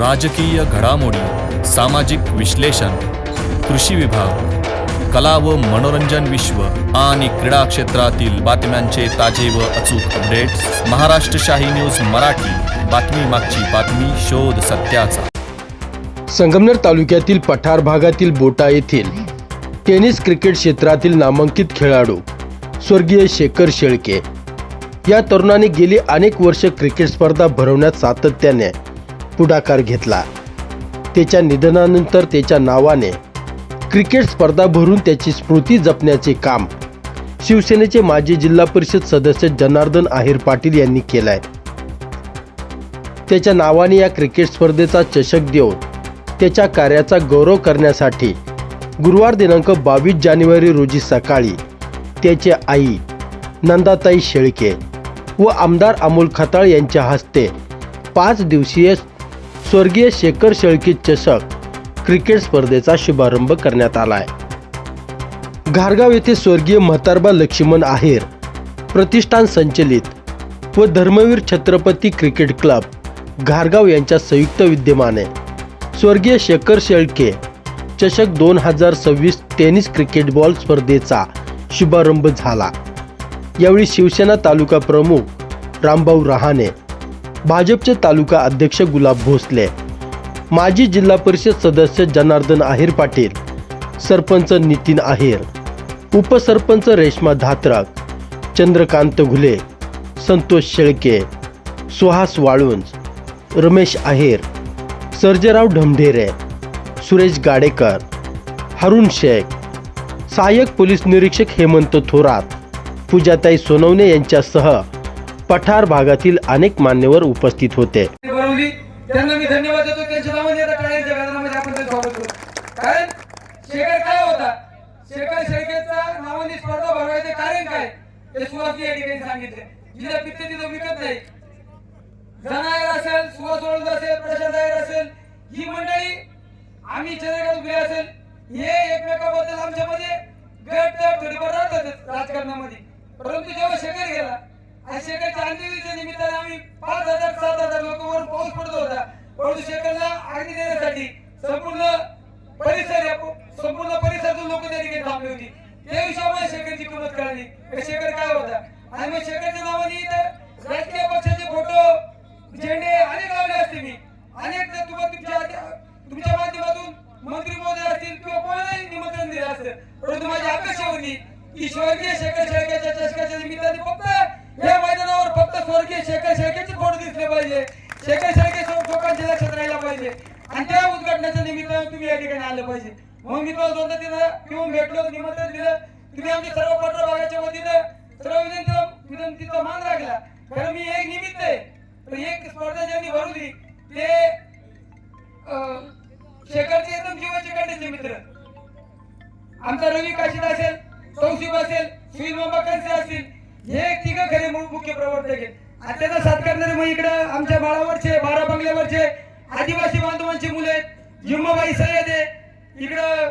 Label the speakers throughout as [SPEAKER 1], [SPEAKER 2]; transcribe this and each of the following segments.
[SPEAKER 1] राजकीय घडामोडी, सामाजिक विश्लेषण, कृषी विभाग, कला व मनोरंजन विश्व आणि क्रीडा क्षेत्रातील बातम्यांचे ताजे व अचूक अपडेट्स महाराष्ट्र शाही न्यूज मराठी. बातमी मागची बातमी, शोध सत्याचा.
[SPEAKER 2] संगमनेर तालुक्यातील पठार भागातील बोटा येथील टेनिस क्रिकेट क्षेत्रातील नामांकित खेळाडू स्वर्गीय शेखर शेळके या तरुणाने गेली अनेक वर्ष क्रिकेट स्पर्धा भरवण्यात सातत्याने पुढाकार घेतला. त्याच्या निधनानंतर त्याच्या नावाने क्रिकेट स्पर्धा भरून त्याची स्मृती जपण्याचे काम शिवसेनेचे माजी जिल्हा परिषद सदस्य जनार्दन आहेर पाटील यांनी केलाय. त्याच्या नावाने या क्रिकेट स्पर्धेचा चषक देऊन त्याच्या कार्याचा गौरव करण्यासाठी गुरुवार दिनांक 22 जानेवारी रोजी सकाळी त्याची आई नंदाताई शेळके व आमदार अमोल खताळ यांच्या हस्ते 5 दिवसीय स्वर्गीय शेखर शेळके चषक क्रिकेट स्पर्धेचा शुभारंभ करण्यात आला आहे. घारगाव येथे स्वर्गीय म्हातारबा लक्ष्मण आहेर प्रतिष्ठान संचलित व धर्मवीर छत्रपती क्रिकेट क्लब घारगाव यांच्या संयुक्त विद्यमाने स्वर्गीय शेखर शेळके चषक 2026 टेनिस क्रिकेट बॉल स्पर्धेचा शुभारंभ झाला. यावेळी शिवसेना तालुका प्रमुख रामभाऊ रहाणे, भाजपचे तालुका अध्यक्ष गुलाब भोसले, माजी जिल्हा परिषद सदस्य जनार्दन आहेर पाटील, सरपंच नितीन आहेर, उपसरपंच रेश्मा धात्रक, चंद्रकांत घुले, संतोष शेळके, सुहास वाळुंज, रमेश आहेर, सर्जेराव ढमढेरे, सुरेश गाडेकर, हरुण शेख, सहाय्यक पोलीस निरीक्षक हेमंत थोरात, पूजाताई सोनवणे यांच्यासह पठार भागातील अनेक मान्यवर उपस्थित होते.
[SPEAKER 3] त्यांना मी धन्यवाद देतो. त्यांच्या नावाने आता टाळ्यांच्या गजरामध्ये आपण त्यांचं स्वागत करू. कारण शेखर काय होता, शेखर शेळकेचा नावाने स्पर्धा भरवायचे कारण काय हे सुहासजी या ठिकाणी सांगितले. जिला पित्त तिथं विकत नाही. जनायर असेल, सुहास वळून असेल, प्रशांत आयर असेल, ही मंडळी आम्ही चंद्रकांत उभे असेल, हे एकमेकाबद्दल आमच्यामध्ये गट थोडीफार राहतात राजकारणामध्ये. परंतु जेव्हा शेखर गेला आणि शेखरच्या अंत्यविधीच्या निमित्ताने आम्ही 5,000-7,000 लोकांवर पाऊस पडत होता, परंतु शेखरला अग्नी देण्यासाठी संपूर्ण परिसरातून लोक त्या ठिकाणी थांबली होती. त्या विषयामध्ये शेखरची किंमत कळली, शेखर काय होता. आणि मग शेखरच्या नावाने इथं राजकीय पक्षाचे फोटो, झेंडे अनेक लावले असते. मी अनेक तुमच्या माध्यमातून मंत्री महोदय असतील किंवा कोणालाही निमंत्रण दिलं असतं, परंतु माझी अपेक्षा होती की स्वर्गीय शेखर शेळकेच्या चषकाच्या निमित्ताने फक्त या मैदानावर फक्त स्वर्गीय शेखर शेळकेचे फोटो दिसले पाहिजे, शेखर शेळके लोकांच्या लक्षात राहिला पाहिजे आणि त्या उद्घाटनाच्या निमित्ताने तुम्ही या ठिकाणी आलं पाहिजे. मग मी तुम्हाला दोनदा तिथं येऊन भेटलो, निमंत्रण दिलं. तुम्ही आमच्या सर्व पठार भागाच्या वतीनं सर्व विनंतीचा मान राखला. कारण मी एक निमित्त आहे, पण एक स्पर्धा ज्यांनी भरवली ते शेखरचे एकदम जीवाचे कंडेचे मित्र आमचा रवी काशीद असेल, तौसिफ असेल, सुनील मामा कंसे असतील, हे तिघं खरे मुख्य प्रवर्तक आहेत. आणि त्यांना साथ करणारे मग इकडं आमच्या माळावरचे, 12 बंगल्यावरचे आदिवासी बांधवांची मुले आहेत. जिम्माबाई सय्यद आहे, इकडं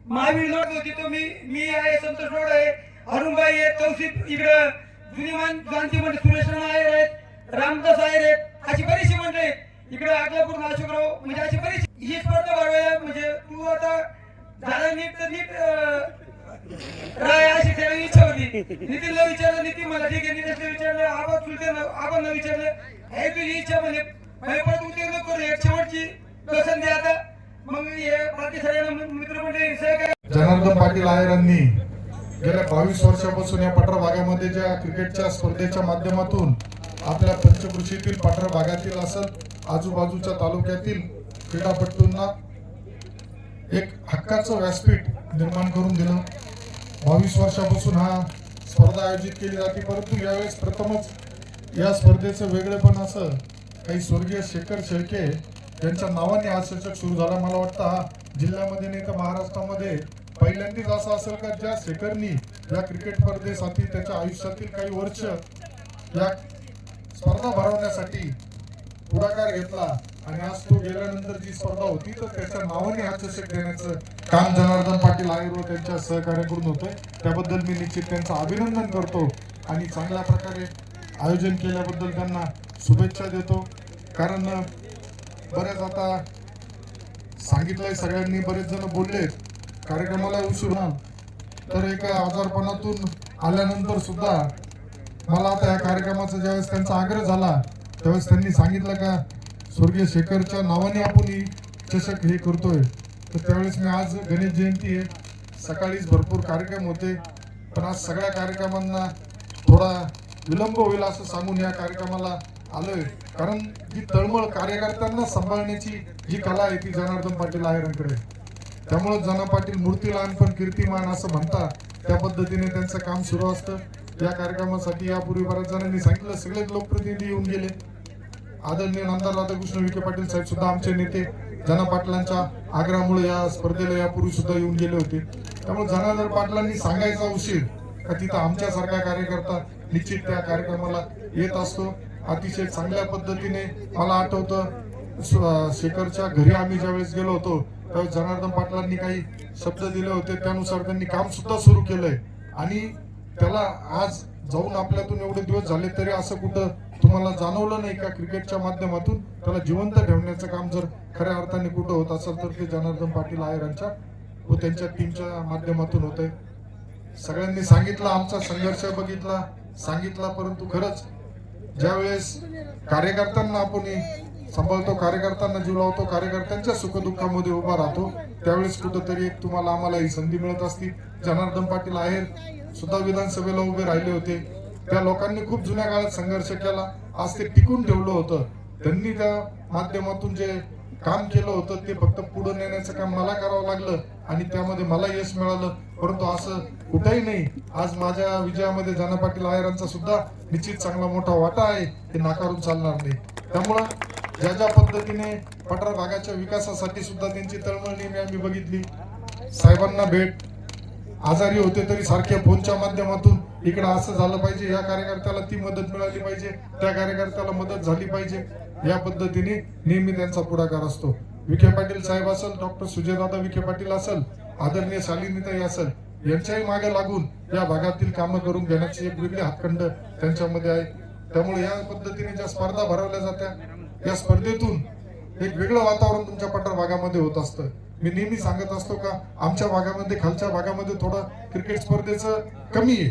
[SPEAKER 3] महावीर लोड होती तो मी आहे, संतोष लोड आहे, अरुणबाई आहे, तौसिफ इकडं जुनीमान जाणती म्हणजे सुरेश राणा आहेर आहेत, रामदास आहेर आहेत, अशी बरीचशी मंडळी आहेत. इकडे अकलापूर अशोकराव, म्हणजे अशी बरीच ही स्पर्धा भरवायला. म्हणजे तू आता झाला नीट राय अशी ठेवायची इच्छा होती. नितीनला विचारलं, नितीन मला ठीक आहे, नितेशला विचारलं, आबा चुलते आबांना विचारलं, हे तुझी इच्छा म्हणजे परत उत्तेजन करू एक शेवटची पसंती. आता मग हे बाकी सगळ्यांना मित्रमंडळी सहकार्य.
[SPEAKER 4] जनार्दन पाटील आहेरांनी गेल्या 22 वर्षापासून या पठार भागामध्ये ज्या क्रिकेटच्या स्पर्धेच्या माध्यमातून आपल्या पंचकृषीतील पठार भागातील असत आजूबाजूच्या तालुक्यातील क्रीडापटूंना एक हक्काचं व्यासपीठ निर्माण करून दिलं. 22 वर्षापासून हा स्पर्धा आयोजित केली जाते, परंतु यावेळेस प्रथमच या स्पर्धेचं वेगळेपण असं काही स्वर्गीय शेखर शेळके यांच्या नावाने हा चषक सुरू झाला. मला वाटतं हा जिल्ह्यामध्ये नाही तर महाराष्ट्रामध्ये पहिल्यांदाच असं असेल का ज्या शेखरनी या क्रिकेट स्पर्धेसाठी त्याच्या आयुष्यातील काही वर्ष या स्पर्धा भरवण्यासाठी पुढाकार घेतला आणि आज तो गेल्यानंतर जी स्पर्धा होती तर त्याच्या नावाने हा चषक देण्याचं काम जनार्दन पाटील आहेर व त्यांच्या सहकार्याकडून होतंय. त्याबद्दल मी निश्चित त्यांचं अभिनंदन करतो आणि चांगल्या प्रकारे आयोजन केल्याबद्दल त्यांना शुभेच्छा देतो. कारण बरेच आता सांगितलंय सगळ्यांनी, बरेच जण बोललेत कार्यक्रमाला उशीर होणार, तर एका आजारपणातून आल्यानंतर सुद्धा मला आता या कार्यक्रमाचा ज्यावेळेस त्यांचा आग्रह झाला त्यावेळेस त्यांनी सांगितलं का स्वर्गीय शेखरच्या नावाने आपण ही चषक हे करतोय, तर त्यावेळेस मी आज गणेश जयंती आहे, सकाळीच भरपूर कार्यक्रम होते, पण आज सगळ्या कार्यक्रमांना थोडा विलंब होईल असं सांगून या कार्यक्रमाला आलोय. कारण जी तळमळ कार्यकर्त्यांना सांभाळण्याची जी कला आहे ती जनार्दन पाटील आहेरांकडे, त्यामुळे जना पाटील मूर्ती लहान पण कीर्तिमान असं म्हणतात, त्या पद्धतीने त्यांचं काम सुरू असतं. या कार्यक्रमासाठी यापूर्वी बऱ्याच जणांनी सांगितलं, सगळेच लोकप्रतिनिधी येऊन गेले. आदरणीय नामदार राधाकृष्ण विखे पाटील साहेब सुद्धा आमचे नेते जना पाटलांच्या आग्रहामुळे या स्पर्धेला यापूर्वी सुद्धा येऊन गेले होते. त्यामुळे जनार्दन पाटलांनी सांगायचा उशीर का तिथं आमच्यासारखा कार्यकर्ता निश्चित त्या कार्यक्रमाला येत असतो. अतिशय चांगल्या पद्धतीने मला आठवतं शेखरच्या घरी आम्ही ज्यावेळेस गेलो होतो त्यावेळेस जनार्दन पाटलांनी काही शब्द दिले होते, त्यानुसार त्यांनी काम सुद्धा सुरू केलंय आणि त्याला आज जाऊन आपल्यातून एवढे दिवस झाले तरी असं कुठं तुम्हाला जाणवलं नाही का क्रिकेटच्या माध्यमातून त्याला जिवंत ठेवण्याचं काम जर खऱ्या अर्थाने कुठं होत असेल तर ते जनार्दन पाटील आहेरांच्या व त्यांच्या टीमच्या माध्यमातून होतंय. सगळ्यांनी सांगितलं, आमचा संघर्ष बघितला, सांगितला, परंतु खरंच ज्यावेळेस कार्यकर्त्यांना आपण सांभाळतो, कार्यकर्त्यांना जीव लावतो, कार्यकर्त्यांच्या सुखदुःखामध्ये उभा राहतो, त्यावेळेस कुठंतरी एक तुम्हाला आम्हाला ही संधी मिळत असती. जनार्दन पाटील आहेर सुद्धा विधानसभेला उभे राहिले होते, त्या लोकांनी खूप जुन्या काळात संघर्ष केला, आज ते टिकून ठेवलं होतं. त्यांनी त्या माध्यमातून जे काम केलं होतं ते फक्त पुढे नेण्याचं काम मला करावं लागलं आणि त्यामध्ये मला यश मिळालं, परंतु असं कुठेही नाही. आज माझ्या विजयामध्ये जना पाटील आहेरांचा सुद्धा निश्चित चांगला मोठा वाटा आहे, हे नाकारून चालणार नाही. त्यामुळं ज्या ज्या पद्धतीने पठार भागाच्या विकासासाठी सुद्धा त्यांची तळमळ नेहमी आम्ही बघितली. साहेबांना भेट, आजारी होते तरी सारख्या फोनच्या माध्यमातून इकडे असं झालं पाहिजे, या कार्यकर्त्याला ती मदत मिळाली पाहिजे, त्या कार्यकर्त्याला मदत झाली पाहिजे, या पद्धतीने नेहमी त्यांचा पुढाकार असतो. विखे पाटील साहेब असेल, डॉक्टर सुजयदादा विखे पाटील असेल, आदरणीय शालिनीताई असेल, यांच्याही मागे लागून या भागातील कामं करून घेण्याची एक वेगळी हातखंड त्यांच्यामध्ये आहे. त्यामुळे या पद्धतीने ज्या स्पर्धा भरवल्या जात्या, या स्पर्धेतून एक वेगळं वातावरण तुमच्या पठार भागामध्ये होत असतं. मी नेहमी सांगत असतो का आमच्या भागामध्ये, खालच्या भागामध्ये थोडं क्रिकेट स्पर्धेचं कमी आहे.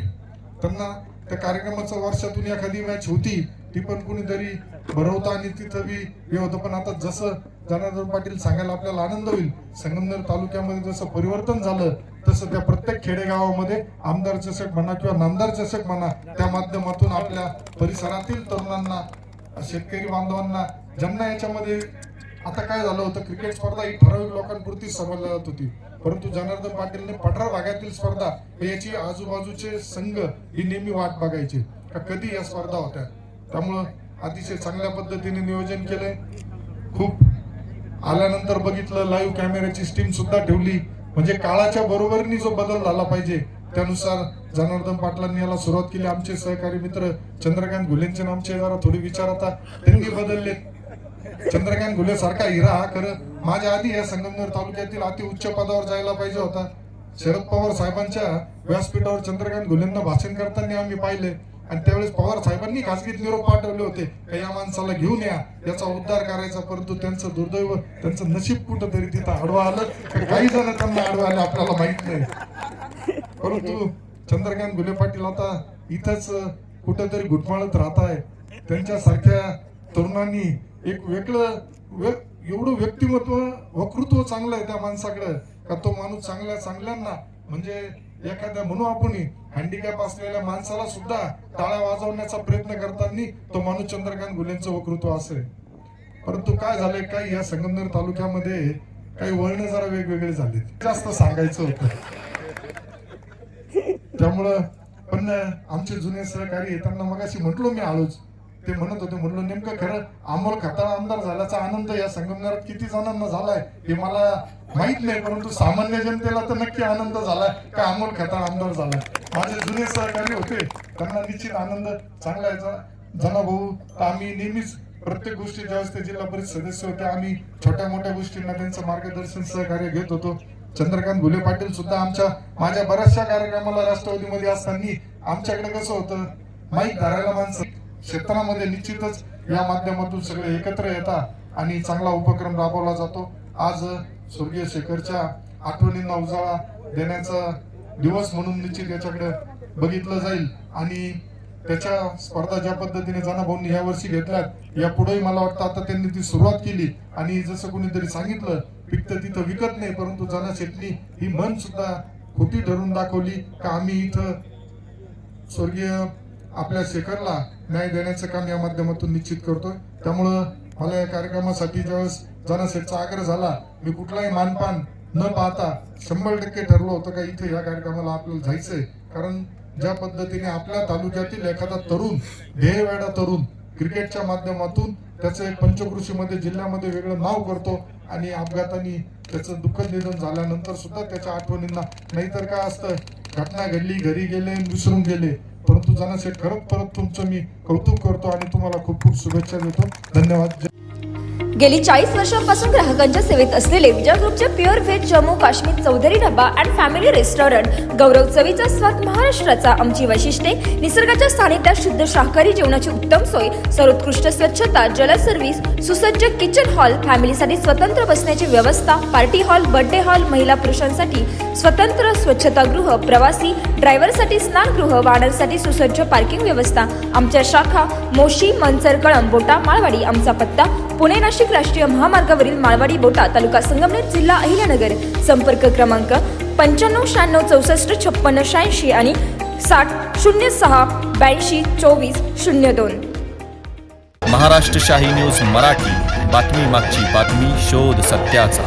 [SPEAKER 4] त्यांना त्या कार्यक्रमाचं वर्षातून एखादी मॅच होती ती पण कुणीतरी भरवतं आणि तिथं बी हे होतं. पण आता जसं जनार्दन पाटील सांगायला आपल्याला आनंद होईल, संगमनेर तालुक्यामध्ये जसं परिवर्तन झालं तसं त्या प्रत्येक खेडेगावामध्ये आमदार चषक म्हणा किंवा नामदार चषक म्हणा, त्या माध्यमातून आपल्या परिसरातील तरुणांना, शेतकरी बांधवांना, ज्यांना याच्यामध्ये आता काय झालं होतं, क्रिकेट स्पर्धा ही ठराविक लोकांपुरती समजली जात होती, परंतु जनार्दन पाटीलने पठार भागातील स्पर्धा याची आजूबाजूचे संघ ही नेहमी वाट बघायची का कधी या स्पर्धा होत्या. त्यामुळं अतिशय चांगल्या पद्धतीने नियोजन केलंय. खूप आल्यानंतर बघितलं, लाईव्ह कॅमेऱ्याची टीम सुद्धा ठेवली, म्हणजे काळाच्या बरोबरीने जो बदल झाला पाहिजे त्यानुसार जनार्दन पाटलांनी याला सुरुवात केली. आमचे सहकारी मित्र चंद्रकांत घुलेंचे नामचे जरा थोडी विचार आता त्यांनी बदलले. चंद्रकांत घुले सारखा हिरा हा खरं माझ्या आधी या संगमनेर तालुक्यातील अति उच्च पदावर जायला पाहिजे होता. शरद पवार साहेबांच्या व्यासपीठावर चंद्रकांत घुलेंना भाषण करताना आम्ही पाहिले आणि त्यावेळेस पवार साहेबांनी खासगीत निरोप पाठवले होते का या माणसाला घेऊन या, याचा उद्धार करायचा, परंतु त्यांचं दुर्दैव, त्यांचं नशीब कुठंतरी तिथं आडवा आलं. काही जण त्यांना आडवा आले आपल्याला माहित नाही, परंतु चंद्रकांत घुले पाटील आता इथंच कुठंतरी घुटमाळत राहत आहे. त्यांच्यासारख्या तरुणांनी एक वेगळं एवढं व्यक्तिमत्व, वक्तृत्व चांगलं आहे त्या माणसाकडे का तो माणूस चांगल्यांना म्हणजे एखाद्या म्हणू आपण हँडिकॅप असलेल्या माणसाला सुद्धा टाळ्या वाजवण्याचा प्रयत्न करताना तो माणूस चंद्रकांत घुलेंचं वक्तृत्व असेल. परंतु काय झालंय, काही या संगमनेर तालुक्यामध्ये काही वळण जरा वेगवेगळे झाले, जास्त सांगायचं होतं. त्यामुळं पण आमचे जुने सहकारी त्यांना मगाशी म्हटलो मी आलोच, ते म्हणत होते, म्हणलो नेमकं खरं अमोल खताळ आमदार झाल्याचा आनंद या संगमनेरात किती जणांना झालाय हे मला माहित नाही, परंतु सामान्य जनतेला तर नक्की आनंद झालाय का अमोल खताळ आमदार झालाय. माझे जुने सहकारी होते त्यांना निश्चित आनंद चांगला यायचा. जनाभाऊ आम्ही नेहमीच प्रत्येक गोष्टी ज्यावेळेस ते जिल्हा परिषद सदस्य होते आम्ही छोट्या मोठ्या गोष्टींना त्यांचं मार्गदर्शन सहकार्य घेत होतो. चंद्रकांत घुले पाटील सुद्धा माझ्या बऱ्याचशा कार्यक्रमाला राष्ट्रवादीमध्ये असताना आमच्याकडे कसं होतं, माईक धरायला माणसं क्षेत्रामध्ये निश्चितच या माध्यमातून सगळे एकत्र येतात आणि चांगला उपक्रम राबवला जातो. आज स्वर्गीय शेखरच्या आठवणींना उजाळा देण्याचा दिवस म्हणून निश्चित याच्याकडे बघितलं जाईल आणि त्याच्या स्पर्धा ज्या पद्धतीने जानाभाऊंनी ह्या वर्षी घेतल्यात, यापुढेही मला वाटतं आता त्यांनी ती सुरुवात केली आणि जसं कोणीतरी सांगितलं, पिकतं तिथं विकत नाही, परंतु जाना शेटली ही मन सुद्धा खोटी ठरून दाखवली का आम्ही इथं स्वर्गीय आपल्या शेखरला न्याय देण्याचं काम या माध्यमातून निश्चित करतोय. त्यामुळं मला या कार्यक्रमासाठी ज्यावेळेस जाना शेठचा आग्रह झाला, मी कुठलाही मानपान न पाहता 100% ठरलं होतं का इथे या कार्यक्रमाला आपल्याला जायचंय. कारण ज्या पद्धतीने आपल्या तालुक्यातील एखादा तरुण, ध्येयवेडा तरुण क्रिकेटच्या माध्यमातून त्याचं एक पंचकृषीमध्ये जिल्ह्यामध्ये वेगळं नाव करतो आणि अपघाताने त्याचं दुःखद निधन झाल्यानंतर सुद्धा त्याच्या आठवणींना, नाहीतर काय असतं, घटना घडली, घरी गेले, विसरून गेले, परंतु जाना शेठ परत तुमचं मी कौतुक करतो आणि तुम्हाला खूप खूप शुभेच्छा देतो. धन्यवाद.
[SPEAKER 5] गेली 40 वर्षांपासून ग्राहकांच्या सेवेत असलेले विजय ग्रुपचे pure veg Jammu Kashmir Chaudhary dhaba and family restaurant, गौरव चवीचा स्वाद महाराष्ट्राचा. आमची वैशिष्ट्ये: निसर्गाच्या सानिध्यात शुद्ध शाकाहारी जेवणाची उत्तम सोय, सर्वोत्कृष्ट स्वच्छता, जल सर्व्हिस, सुसज्ज किचन हॉल, फॅमिलीसाठी स्वतंत्र बसण्याची व्यवस्था, पार्टी हॉल, बर्थडे हॉल, महिला पुरुषांसाठी स्वतंत्र स्वच्छतागृह, प्रवासी ड्रायव्हरसाठी स्नानगृह, वाहनांसाठी सुसज्ज पार्किंग व्यवस्था. आमच्या शाखा मोशी, मनसर, कळंब, बोटा, माळवाडी. आमचा पत्ता: पुणे नाशिक राष्ट्रीय महामार्गावरील माळवाडी बोटा, तालुका संगमनेर, जिल्हा अहिल्यानगर. संपर्क क्रमांक 95 96 64 56 86 आणि 60 06 82 24 02.
[SPEAKER 1] महाराष्ट्र शाही न्यूज मराठी, बातमी मागची बातमी, शोध सत्याचा.